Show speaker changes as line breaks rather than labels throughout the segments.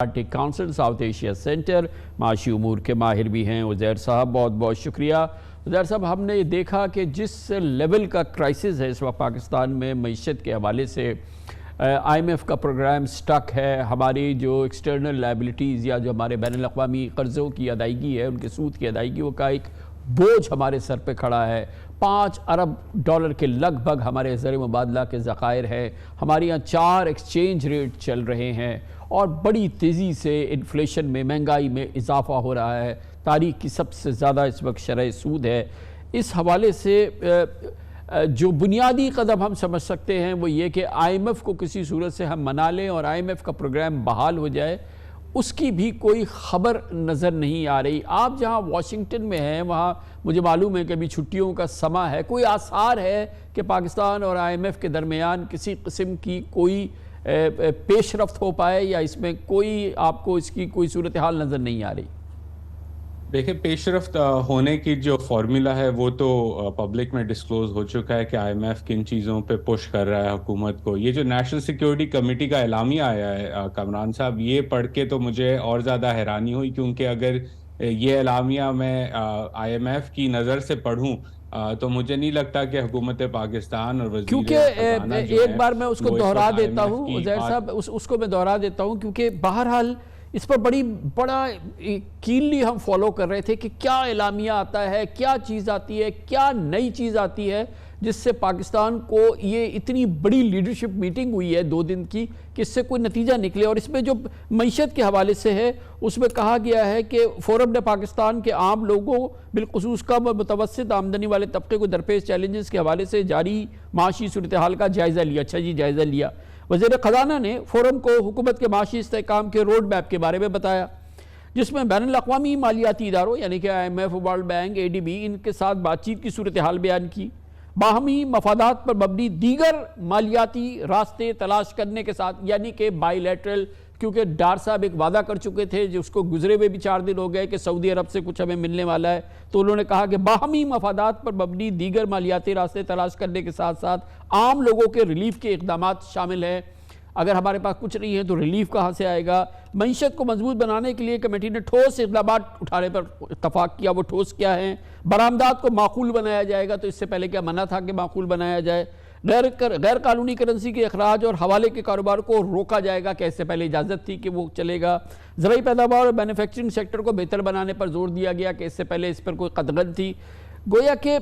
ٹیک council south Asia centre معاشی امور کے ماہر بھی ہیں عزیر صاحب، بہت بہت شکریہ۔ عزیر صاحب، ہم نے یہ دیکھا کہ جس لیول کا کرائسس ہے اس وقت پاکستان میں معیشت کے حوالے سے، آئی ایم ایف کا پروگرام سٹک ہے، ہماری جو ایکسٹرنل لائبلٹیز یا جو ہمارے بین الاقوامی قرضوں کی ادائیگی ہے، ان کے سود کی ادائیگی وہ کا ایک بوجھ ہمارے سر پہ کھڑا ہے۔ 5 ارب ڈالر کے لگ بھگ ہمارے زر مبادلہ کے ذخائر ہیں، ہمارے یہاں 4 ایکسچینج ریٹ چل رہے ہیں اور بڑی تیزی سے انفلیشن میں، مہنگائی میں اضافہ ہو رہا ہے۔ تاریخ کی سب سے زیادہ اس وقت شرح سود ہے۔ اس حوالے سے جو بنیادی قدم ہم سمجھ سکتے ہیں وہ یہ کہ آئی ایم ایف کو کسی صورت سے ہم منا لیں اور آئی ایم ایف کا پروگرام بحال ہو جائے، اس کی بھی کوئی خبر نظر نہیں آ رہی۔ آپ جہاں واشنگٹن میں ہیں وہاں مجھے معلوم ہے کہ ابھی چھٹیوں کا سمہ ہے، کوئی آثار ہے کہ پاکستان اور آئی ایم ایف کے درمیان کسی قسم کی کوئی پیش رفت ہو پائے، یا اس میں کوئی آپ کو اس کی کوئی صورتحال نظر نہیں آ رہی؟
دیکھیں، پیش رفت ہونے کی جو فارمولا ہے وہ تو پبلک میں ڈسکلوز ہو چکا ہے کہ آئی ایم ایف کن چیزوں پہ پش کر رہا ہے حکومت کو۔ یہ جو نیشنل سیکیورٹی کمیٹی کا اعلامیہ آیا ہے کامران صاحب، یہ پڑھ کے تو مجھے اور زیادہ حیرانی ہوئی، کیونکہ اگر یہ اعلامیہ میں آئی ایم ایف کی نظر سے پڑھوں تو مجھے نہیں لگتا کہ حکومت پاکستان اور وزیر خزانہ جو
ایک بار میں اس کو دہرا دیتا ہوں عزیر صاحب، اس کو میں دہرا دیتا ہوں، کیونکہ بہرحال اس پر بڑا کینلی ہم فالو کر رہے تھے کہ کیا اعلامیہ آتا ہے، کیا چیز آتی ہے، کیا نئی چیز آتی ہے جس سے پاکستان کو یہ اتنی بڑی لیڈرشپ میٹنگ ہوئی ہے 2 دن کی کہ اس سے کوئی نتیجہ نکلے۔ اور اس میں جو معیشت کے حوالے سے ہے اس میں کہا گیا ہے کہ فورم نے پاکستان کے عام لوگوں بالخصوص کم اور متوسط آمدنی والے طبقے کو درپیش چیلنجز کے حوالے سے جاری معاشی صورتحال کا جائزہ لیا۔ اچھا جی، جائزہ لیا۔ وزیر خزانہ نے فورم کو حکومت کے معاشی استحکام کے روڈ میپ کے بارے میں بتایا، جس میں بین الاقوامی مالیاتی اداروں یعنی کہ I M F, World Bank, A D B, ان کے ساتھ بات چیت کی صورتحال بیان کی، باہمی مفادات پر مبنی دیگر مالیاتی راستے تلاش کرنے کے ساتھ، یعنی کہ بائی لیٹرل، کیونکہ ڈار صاحب ایک وعدہ کر چکے تھے جس کو گزرے ہوئے بھی 4 دن ہو گئے کہ سعودی عرب سے کچھ ہمیں ملنے والا ہے، تو انہوں نے کہا کہ باہمی مفادات پر مبنی دیگر مالیاتی راستے تلاش کرنے کے ساتھ ساتھ عام لوگوں کے ریلیف کے اقدامات شامل ہیں۔ اگر ہمارے پاس کچھ نہیں ہے تو ریلیف کہاں سے آئے گا؟ معیشت کو مضبوط بنانے کے لیے کمیٹی نے ٹھوس اقدامات اٹھانے پر اتفاق کیا۔ وہ ٹھوس کیا ہیں؟ برآمدات کو معقول بنایا جائے گا، تو اس سے پہلے کیا منع تھا کہ معقول بنایا جائے؟ غیر قانونی کرنسی کے اخراج اور حوالے کے کاروبار کو روکا جائے گا، کہ اس سے پہلے اجازت تھی کہ وہ چلے گا۔ زرعی پیداوار اور مینوفیکچرنگ سیکٹر کو بہتر بنانے پر زور دیا گیا، کہ اس سے پہلے اس پر کوئی قدغن تھی۔ گویا کہ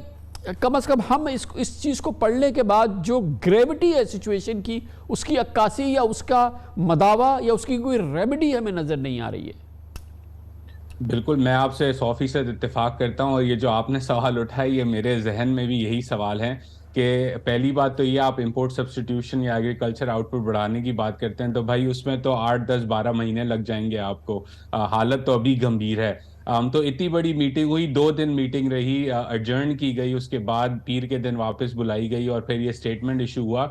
کم از کم ہم اس چیز کو پڑھنے کے بعد جو گریوٹی ہے سچویشن کی، اس کی عکاسی یا اس کا مداوع یا اس کی کوئی ریمیڈی ہمیں نظر نہیں آ رہی ہے۔
بالکل، میں آپ سے 100% اتفاق کرتا ہوں، اور یہ جو آپ نے سوال اٹھایا یہ میرے ذہن میں بھی یہی سوال ہے کہ پہلی بات تو یہ، آپ امپورٹ سبسٹیٹیوشن یا ایگریکلچر آؤٹ پٹ بڑھانے کی بات کرتے ہیں تو بھائی اس میں تو 8 10 12 مہینے لگ جائیں گے آپ کو، حالت تو ابھی گمبھیر ہے۔ تو اتنی بڑی میٹنگ ہوئی، 2 دن میٹنگ رہی، ایڈجرن کی گئی، اس کے بعد پیر کے دن واپس بلائی گئی اور پھر یہ سٹیٹمنٹ ایشو ہوا۔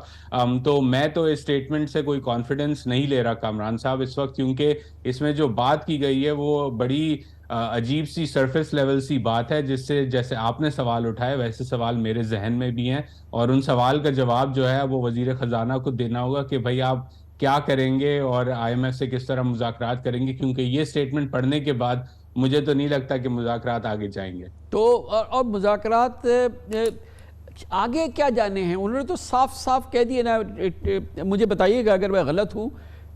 تو میں تو اس سٹیٹمنٹ سے کوئی کانفیڈنس نہیں لے رہا کامران صاحب اس وقت، کیونکہ اس میں جو بات کی گئی ہے وہ بڑی عجیب سی سرفیس لیول سی بات ہے، جس سے جیسے آپ نے سوال اٹھائے ویسے سوال میرے ذہن میں بھی ہیں، اور ان سوال کا جواب جو ہے وہ وزیر خزانہ کو دینا ہوگا کہ بھائی آپ کیا کریں گے اور آئی ایم ایف سے کس طرح مذاکرات کریں گے، کیونکہ یہ سٹیٹمنٹ پڑھنے کے بعد مجھے تو نہیں لگتا کہ مذاکرات آگے جائیں گے۔
تو اور مذاکرات آگے کیا جانے ہیں؟ انہوں نے تو صاف صاف کہہ دیا نا، مجھے بتائیے گا اگر میں غلط ہوں،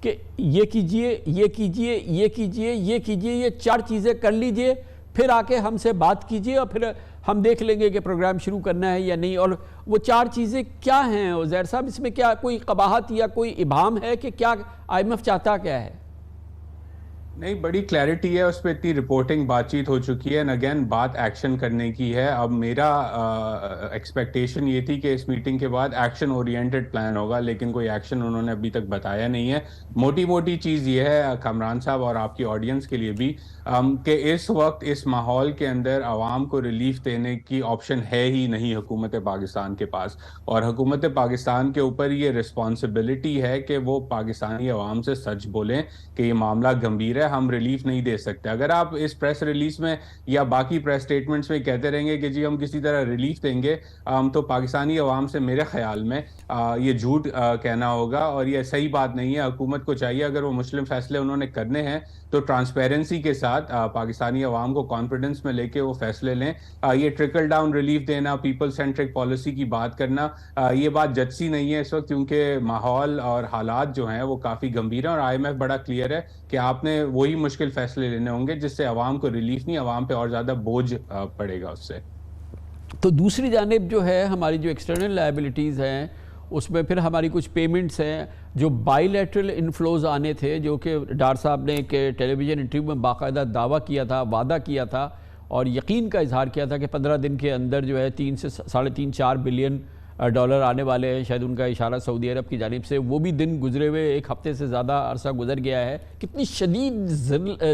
کہ یہ کیجئے، یہ کیجئے، یہ کیجئے، یہ کیجئے، یہ 4 چیزیں کر لیجئے، پھر آ کے ہم سے بات کیجئے اور پھر ہم دیکھ لیں گے کہ پروگرام شروع کرنا ہے یا نہیں۔ اور وہ 4 چیزیں کیا ہیں عزیر صاحب؟ اس میں کیا کوئی قباحت یا کوئی ابہام ہے کہ کیا آئی ایم ایف چاہتا کیا ہے؟
نہیں، بڑی کلیئرٹی ہے، اس پہ اتنی رپورٹنگ بات چیت ہو چکی ہے، اینڈ اگین بات ایکشن کرنے کی ہے۔ اب میرا ایکسپیکٹیشن یہ تھی کہ اس میٹنگ کے بعد ایکشن اورینٹڈ پلان ہوگا، لیکن کوئی ایکشن انہوں نے ابھی تک بتایا نہیں ہے۔ موٹی چیز یہ ہے کامران صاحب اور آپ کی آڈینس کے لیے بھی، کہ اس وقت اس ماحول کے اندر عوام کو ریلیف دینے کی آپشن ہے ہی نہیں حکومت پاکستان کے پاس، اور حکومت پاکستان کے اوپر یہ رسپانسبلٹی ہے کہ وہ پاکستانی عوام سے سچ بولیں کہ یہ معاملہ گمبھیر ہے۔ ہم ریلیف نہیں دے سکتے. اگر آپ اس پریس ریلیز میں یا باقی پریس سٹیٹمنٹس میں کہتے رہیں گے کہ جی ہم کسی طرح ریلیف دیں گے, تو پاکستانی عوام سے میرے خیال میں یہ جھوٹ کہنا ہوگا, اور یہ صحیح بات نہیں ہے. حکومت کو چاہیے اگر وہ مسلم فیصلے انہوں نے کرنے ہیں تو ٹرانسپیرنسی کے ساتھ پاکستانی عوام کو کانفیڈنس میں لے کے وہ فیصلے لیں. یہ ٹرکل ڈاؤن ریلیف دینا, پیپل سینٹرک پالیسی کی بات کرنا, یہ بات جچسی نہیں ہے اس وقت, کیونکہ ماحول اور حالات جو ہیں وہ کافی گمبھیر ہیں, اور آئی ایم ایف بڑا کلیئر ہے کہ آپ نے وہی مشکل فیصلے لینے ہوں گے جس سے عوام کو ریلیف نہیں, عوام پہ اور زیادہ بوجھ پڑے گا اس سے.
تو دوسری جانب جو ہے ہماری جو ایکسٹرنل لائبلٹیز ہیں اس میں پھر ہماری کچھ پیمنٹس ہیں جو بائی لیٹرل انفلوز آنے تھے, جو کہ ڈار صاحب نے ایک ٹیلی ویژن انٹرویو میں باقاعدہ دعویٰ کیا تھا, وعدہ کیا تھا اور یقین کا اظہار کیا تھا کہ 15 دن کے اندر جو ہے 3 سے 3.5-4 بلین ڈالر آنے والے ہیں. شاید ان کا اشارہ سعودی عرب کی جانب سے, وہ بھی دن گزرے ہوئے ایک ہفتے سے زیادہ عرصہ گزر گیا ہے. کتنی شدید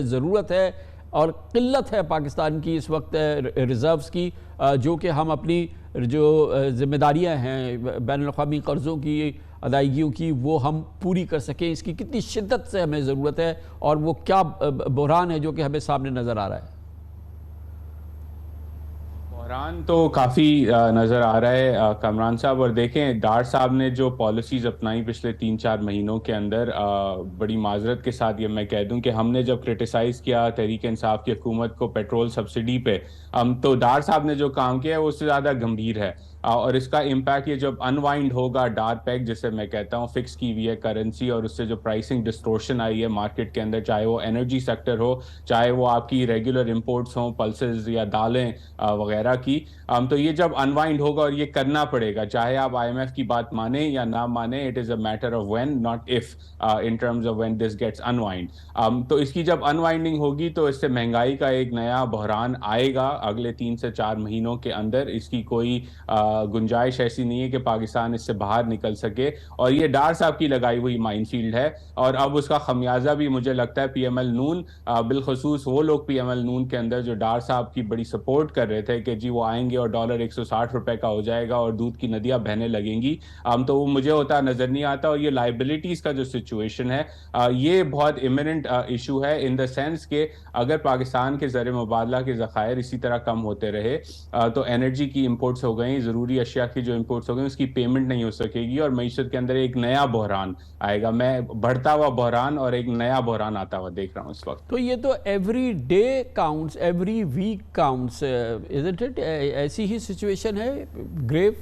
ضرورت ہے اور قلت ہے پاکستان کی اس وقت ریزروز کی, جو کہ ہم اپنی جو ذمہ داریاں ہیں بین الاقوامی قرضوں کی ادائیگیوں کی وہ ہم پوری کر سکیں. اس کی کتنی شدت سے ہمیں ضرورت ہے اور وہ کیا بحران ہے جو کہ ہمیں سامنے نظر آ رہا ہے.
بحران تو کافی نظر آ رہا ہے کامران صاحب, اور دیکھیں ڈار صاحب نے جو پالیسیز اپنائی پچھلے 3-4 مہینوں کے اندر, بڑی معذرت کے ساتھ یہ میں کہہ دوں کہ ہم نے جب کرٹیسائز کیا تحریک انصاف کی حکومت کو پیٹرول سبسڈی پہ, تو ڈار صاحب نے جو کام کیا ہے وہ اس سے زیادہ گمبھیر ہے, اور اس کا امپیکٹ یہ جب انوائنڈ ہوگا, ڈار پیک جسے میں کہتا ہوں فکس کی ہوئی ہے کرنسی, اور اس سے جو پرائسنگ ڈسٹورشن آئی ہے مارکیٹ کے اندر, چاہے وہ انرجی سیکٹر ہو, چاہے وہ آپ کی ریگولر امپورٹس ہوں پلسز یا دالیں وغیرہ کی, تو یہ جب انوائنڈ ہوگا, اور یہ کرنا پڑے گا چاہے آپ آئی ایم ایف کی بات مانیں یا نہ مانیں, it is a matter of when not if in terms of when this gets unwind. تو اس کی جب انوائنڈنگ ہوگی تو اس سے مہنگائی کا ایک نیا بحران آئے گا اگلے 3 سے 4 مہینوں کے اندر. اس کی کوئی گنجائش ایسی نہیں ہے کہ پاکستان اس سے باہر نکل سکے, اور یہ ڈار صاحب کی لگائی ہوئی مائن فیلڈ ہے, اور اب اس کا خمیازہ بھی مجھے لگتا ہے پی ایم ایل نون, بالخصوص وہ لوگ پی ایم ایل نون کے اندر جو ڈار صاحب کی بڑی سپورٹ کر رہے تھے کہ جی وہ آئیں گے اور ڈالر 160 روپے کا ہو جائے گا اور دودھ کی ندیاں بہنے لگیں گی, تو وہ مجھے ہوتا نظر نہیں آتا. اور یہ لائبلٹیز کا جو سچویشن ہے یہ بہت ایمننٹ ایشو ہے, ان دا سینس کہ اگر پاکستان کے زر مبادلہ کے ذخائر اسی طرح کم ہوتے رہے تو انرجی کی امپورٹس ہو گئیں, ضروری اشیاء کی جو امپورٹس ہو گئیں اس کی پیمنٹ نہیں ہو سکے گی, اور معیشت کے اندر ایک نیا بحران آئے گا. میں بڑھتا ہوا بحران اور ایک نیا بحران آتا ہوا دیکھ رہا ہوں اس وقت.
تو یہ تو every day counts, every week counts, isn't it? ایسی ہی سچویشن ہے گریو.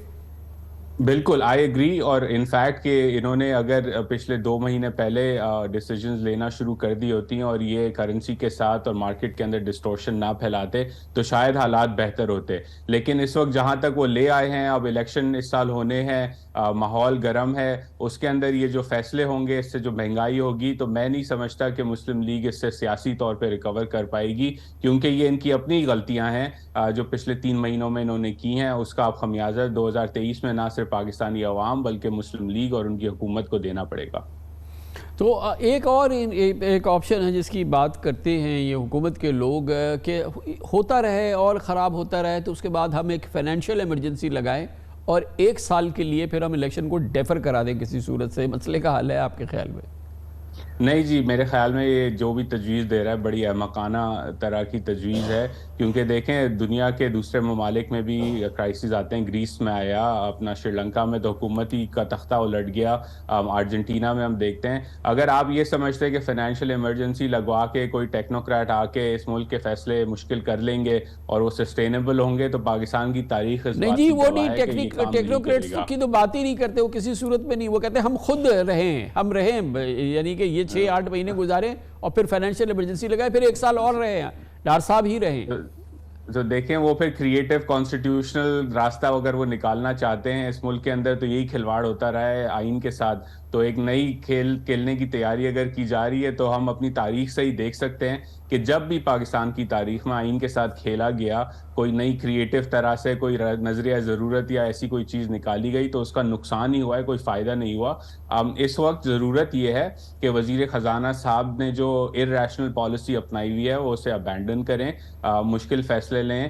بالکل آئی ایگری, اور انفیکٹ کہ انہوں نے اگر پچھلے 2 مہینے پہلے ڈیسیجنز لینا شروع کر دی ہوتی ہیں اور یہ کرنسی کے ساتھ اور مارکیٹ کے اندر ڈسٹورشن نہ پھیلاتے تو شاید حالات بہتر ہوتے. لیکن اس وقت جہاں تک وہ لے آئے ہیں, اب الیکشن اس سال ہونے ہیں, ماحول گرم ہے, اس کے اندر یہ جو فیصلے ہوں گے, اس سے جو مہنگائی ہوگی, تو میں نہیں سمجھتا کہ مسلم لیگ اس سے سیاسی طور پہ ریکور کر پائے گی, کیونکہ یہ ان کی اپنی غلطیاں ہیں جو پچھلے 3 مہینوں میں انہوں نے کی ہیں. اس کا اب خمیازہ 2023 میں نہ صرف پاکستانی عوام بلکہ مسلم لیگ اور ان کی حکومت کو دینا پڑے گا.
تو ایک آپشن ہے جس کی بات کرتے ہیں یہ حکومت کے لوگ کہ ہوتا رہے اور خراب ہوتا رہے تو اس کے بعد ہم ایک فائنینشیل ایمرجنسی لگائیں اور 1 سال کے لیے پھر ہم الیکشن کو ڈیفر کرا دیں کسی صورت سے. مسئلے کا حل ہے آپ کے خیال میں؟
نہیں جی, میرے خیال میں یہ جو بھی تجویز دے رہا ہے بڑی احمقانہ طرح کی تجویز ہے, کیونکہ دیکھیں دنیا کے دوسرے ممالک میں بھی کرائسس آتے ہیں. گریس میں آیا, اپنا سری لنکا میں تو حکومتی کا تختہ الٹ گیا, ارجنٹینا میں ہم دیکھتے ہیں. اگر آپ یہ سمجھتے ہیں کہ فائنینشیل ایمرجنسی لگوا کے کوئی ٹیکنوکریٹ آ کے اس ملک کے فیصلے مشکل کر لیں گے اور وہ سسٹینیبل ہوں گے تو پاکستان کی تاریخ اس
نہیں جی, وہ نہیں, ٹیکنوکریٹس کی تو بات ہی نہیں کرتے, وہ کسی صورت میں نہیں. وہ کہتے ہیں ہم خود رہیں, یعنی کہ یہ 6-8 مہینے گزارے اور پھر فائنینشیل ایمرجنسی لگائے, پھر 1 سال اور رہے ہیں, ڈار صاحب ہی رہے ہیں.
تو دیکھیں وہ پھر کریٹو کانسٹیٹیوشنل راستہ اگر وہ نکالنا چاہتے ہیں اس ملک کے اندر تو یہی کھلواڑ ہوتا رہا ہے آئین کے ساتھ. تو ایک نئی کھیل کھیلنے کی تیاری اگر کی جا رہی ہے تو ہم اپنی تاریخ سے ہی دیکھ سکتے ہیں کہ جب بھی پاکستان کی تاریخ میں آئین کے ساتھ کھیلا گیا, کوئی نئی کریٹو طرح سے کوئی نظریہ ضرورت یا ایسی کوئی چیز نکالی گئی تو اس کا نقصان ہی ہوا ہے, کوئی فائدہ نہیں ہوا. اس وقت ضرورت یہ ہے کہ وزیر خزانہ صاحب نے جو ارریشنل پالیسی اپنائی ہوئی ہے وہ اسے ابینڈن کریں, مشکل فیصلے لیں,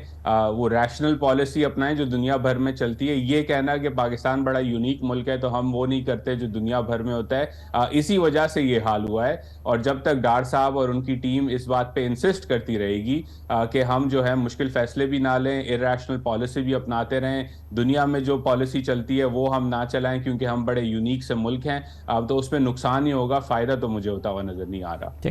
وہ ریشنل پالیسی اپنائیں جو دنیا بھر میں چلتی ہے. یہ کہنا کہ پاکستان بڑا یونیک ملک ہے تو ہم وہ نہیں کرتے جو دنیا بھر بھر میں ہوتا ہے. اسی وجہ سے یہ حال ہوا ہے, اور جب تک ڈار صاحب اور ان کی ٹیم اس بات پہ انسسٹ کرتی رہے گی کہ ہم جو ہے مشکل فیصلے بھی نہ لیں, ارریشنل پالیسی بھی اپناتے رہیں, دنیا میں جو پالیسی چلتی ہے وہ ہم نہ چلائیں کیونکہ ہم بڑے یونیک سے ملک ہیں, تو اس میں نقصان ہی ہوگا, فائدہ تو مجھے ہوتا ہوا نظر نہیں آ رہا.